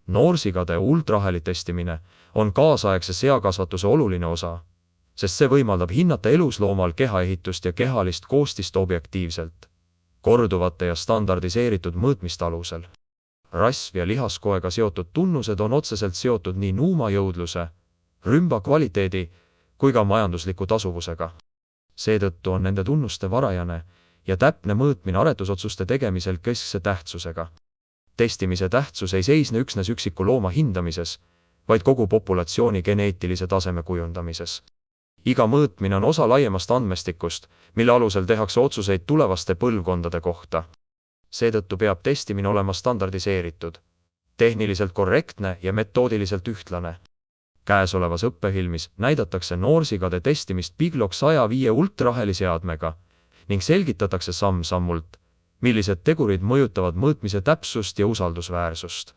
Noorsigade ultraheli testimine on kaasaegse seakasvatuse oluline osa, sest see võimaldab hinnata elusloomal kehaehitust ja kehalist koostist objektiivselt, korduvate ja standardiseeritud mõõtmiste alusel. Rasv ja lihaskoega seotud tunnused on otseselt seotud nii nuumajõudluse, rümba kvaliteedi kui ka majandusliku tasuvusega. Seetõttu on nende tunnuste varajane ja täpne mõõtmine aretusotsuste tegemisel keskse tähtsusega. Testimise tähtsus ei seisne üksnes üksiku looma hindamises, vaid kogu populatsiooni geneetilise taseme kujundamises. Iga mõõtmine on osa laiemast andmestikust, mille alusel tehakse otsuseid tulevaste põlvkondade kohta. Seetõttu peab testimine olema standardiseeritud, tehniliselt korrektne ja metoodiliselt ühtlane. Käesolevas õppefilmis näidatakse noorsigade testimist Piglock 105 ultraheli seadmega ning selgitatakse samm-sammult, millised tegurid mõjutavad mõõtmise täpsust ja usaldusväärsust.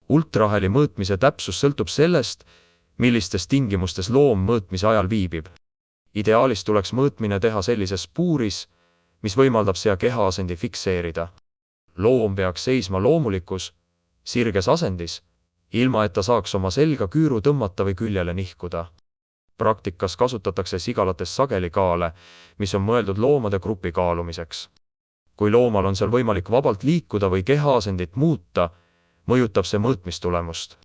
Ultraheli mõõtmise täpsus sõltub sellest, millistes tingimustes loom mõõtmise ajal viibib. Ideaalis tuleks mõõtmine teha sellises puuris, mis võimaldab sea kehaasendi fikseerida. Loom peaks seisma loomulikus, sirges asendis, ilma et ta saaks oma selga küüru tõmmata või küljele nihkuda. Praktikas kasutatakse sigalates sageli kaale, mis on mõeldud loomade grupi kaalumiseks. Kui loomal on seal võimalik vabalt liikuda või kehaasendit muuta, mõjutab see mõõtmistulemust.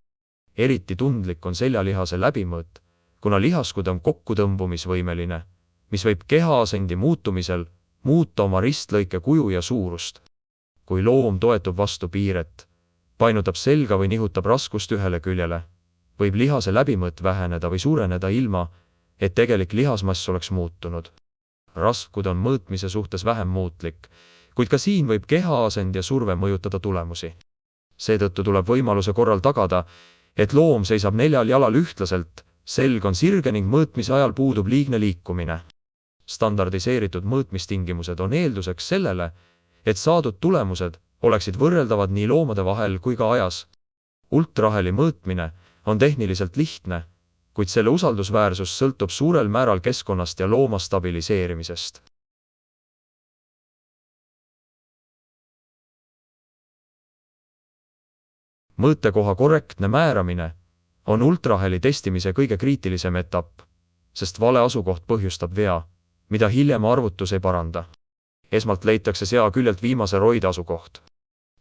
Eriti tundlik on seljalihase läbimõõt, kuna lihaskud on kokkutõmbumisvõimeline, mis võib kehaasendi muutumisel muuta oma ristlõike kuju ja suurust. Kui loom toetub vastu piiret, painutab selga või nihutab raskust ühele küljele, võib lihase läbimõõt väheneda või suureneda ilma, et tegelik lihasmass oleks muutunud. Raskud on mõõtmise suhtes vähem muutlik, kuid ka siin võib kehaasend ja surve mõjutada tulemusi. Seetõttu tuleb võimaluse korral tagada, et loom seisab 4 jalal ühtlaselt, selg on sirge ning mõõtmise ajal puudub liigne liikumine. Standardiseeritud mõõtmistingimused on eelduseks sellele, et saadud tulemused oleksid võrreldavad nii loomade vahel kui ka ajas. Ultraheli mõõtmine on tehniliselt lihtne, kuid selle usaldusväärsus sõltub suurel määral keskkonnast ja looma stabiliseerimisest. Mõõtekoha korrektne määramine on ultraheli testimise kõige kriitilisem etapp, sest vale asukoht põhjustab vea, mida hiljem arvutus ei paranda. Esmalt leitakse sea küljelt viimase roide asukoht.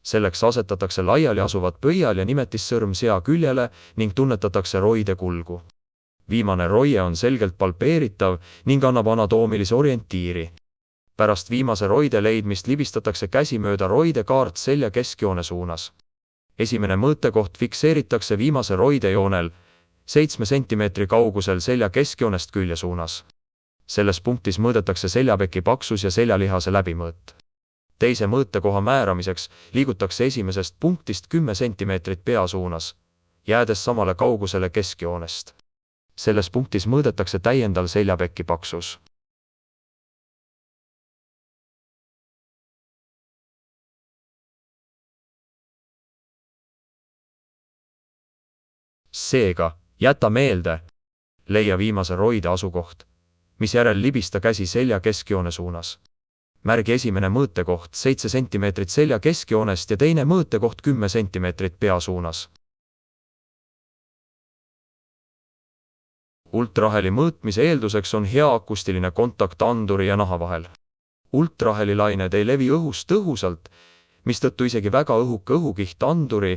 Selleks asetatakse laiali asuvad pöial ja nimetissõrm sea küljele ning tunnetatakse roide kulgu. Viimane roie on selgelt palpeeritav ning annab anatoomilise orientiiri. Pärast viimase roide leidmist libistatakse käsi mööda roide kaart selja keskjoone suunas. Esimene mõõtekoht fikseeritakse viimase roide joonel 7 cm kaugusel selja keskjoonest külje suunas. Selles punktis mõõdetakse seljapeki paksus ja seljalihase läbimõõt. Teise mõõtekoha määramiseks liigutakse esimesest punktist 10 cm pea suunas, jäädes samale kaugusele keskjoonest. Selles punktis mõõdetakse täiendal seljapeki paksus. Seega, jäta meelde, leia viimase roide asukoht, mis järel libista käsi selja keskjoone suunas. Märgi esimene mõõtekoht 7 cm selja keskjoonest ja teine mõõtekoht 10 cm pea suunas. Ultraheli mõõtmise eelduseks on hea akustiline kontakt anduri ja naha vahel. Ultrahelilained ei levi õhust tõhusalt, mistõttu isegi väga õhuke õhukiht anduri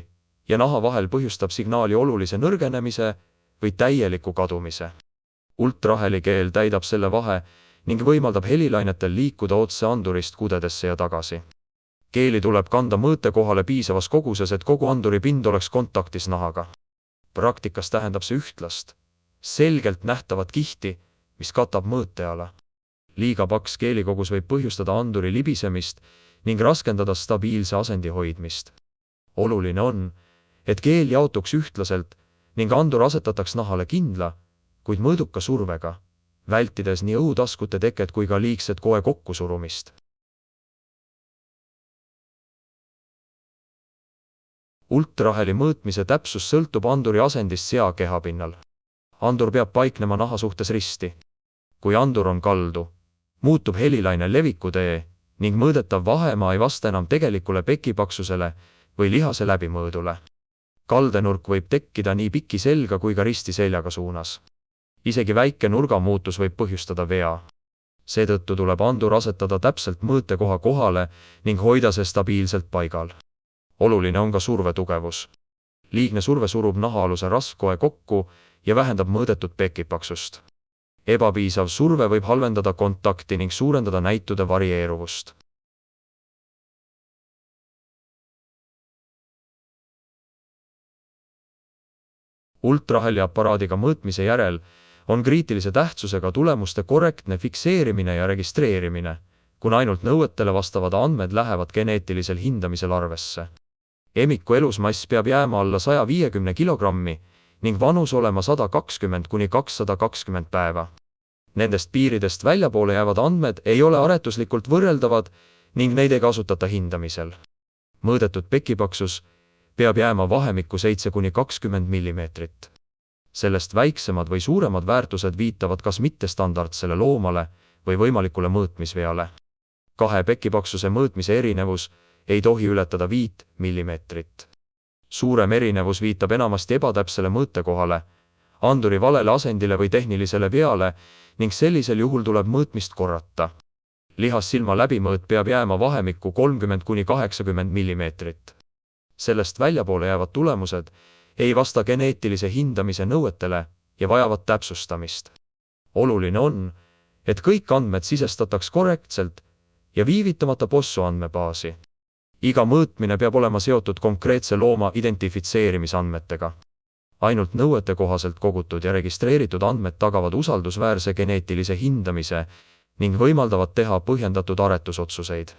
ja naha vahel põhjustab signaali olulise nõrgenemise või täieliku kadumise. Ultrahelikeel täidab selle vahe ning võimaldab helilainetel liikuda otse andurist kudedesse ja tagasi. Keeli tuleb kanda mõõtekohale piisavas koguses, et kogu anduri pind oleks kontaktis nahaga. Praktikas tähendab see ühtlast, selgelt nähtavat kihti, mis katab mõõteala. Liiga paks keelikogus võib põhjustada anduri libisemist ning raskendada stabiilse asendi hoidmist. Oluline on, et keel jaotuks ühtlaselt ning andur asetataks nahale kindla, kuid mõõduka survega, vältides nii õhutaskute teket kui ka liigset koe kokkusurumist. Ultraheli mõõtmise täpsus sõltub anduri asendist sea kehapinnal. Andur peab paiknema naha suhtes risti. Kui andur on kaldu, muutub helilaine levikutee ning mõõdetav vahemaa ei vasta enam tegelikule pekipaksusele või lihase läbimõõdule. Kaldenurk võib tekkida nii piki selga kui ka risti seljaga suunas. Isegi väike nurgamuutus võib põhjustada vea. Seetõttu tuleb andur asetada täpselt mõõtekoha kohale ning hoida see stabiilselt paigal. Oluline on ka survetugevus. Liigne surve surub nahaaluse rasvkoe kokku ja vähendab mõõdetud pekipaksust. Ebapiisav surve võib halvendada kontakti ning suurendada näitude varieeruvust. Ultraheliaparaadiga mõõtmise järel on kriitilise tähtsusega tulemuste korrektne fikseerimine ja registreerimine, kuna ainult nõuetele vastavad andmed lähevad geneetilisel hindamisel arvesse. Emiku elusmass peab jääma alla 150 kilogrammi ning vanus olema 120 kuni 220 päeva. Nendest piiridest väljapoole jäävad andmed ei ole aretuslikult võrreldavad ning neid ei kasutata hindamisel. Mõõdetud pekipaksus peab jääma vahemikku 7 kuni 20 millimeetrit. Sellest väiksemad või suuremad väärtused viitavad kas mittestandardsele loomale või võimalikule mõõtmisveale. Kahe pekipaksuse mõõtmise erinevus ei tohi ületada 5 millimeetrit. Suurem erinevus viitab enamasti ebatäpsele mõõtekohale, anduri valele asendile või tehnilisele veale ning sellisel juhul tuleb mõõtmist korrata. Lihassilma läbimõõt peab jääma vahemikku 30 kuni 80 millimeetrit. Sellest väljapoole jäävad tulemused ei vasta geneetilise hindamise nõuetele ja vajavad täpsustamist. Oluline on, et kõik andmed sisestataks korrektselt ja viivitamata POSSU andmebaasi. Iga mõõtmine peab olema seotud konkreetse looma identifitseerimisandmetega. Ainult nõuete kohaselt kogutud ja registreeritud andmed tagavad usaldusväärse geneetilise hindamise ning võimaldavad teha põhjendatud aretusotsuseid.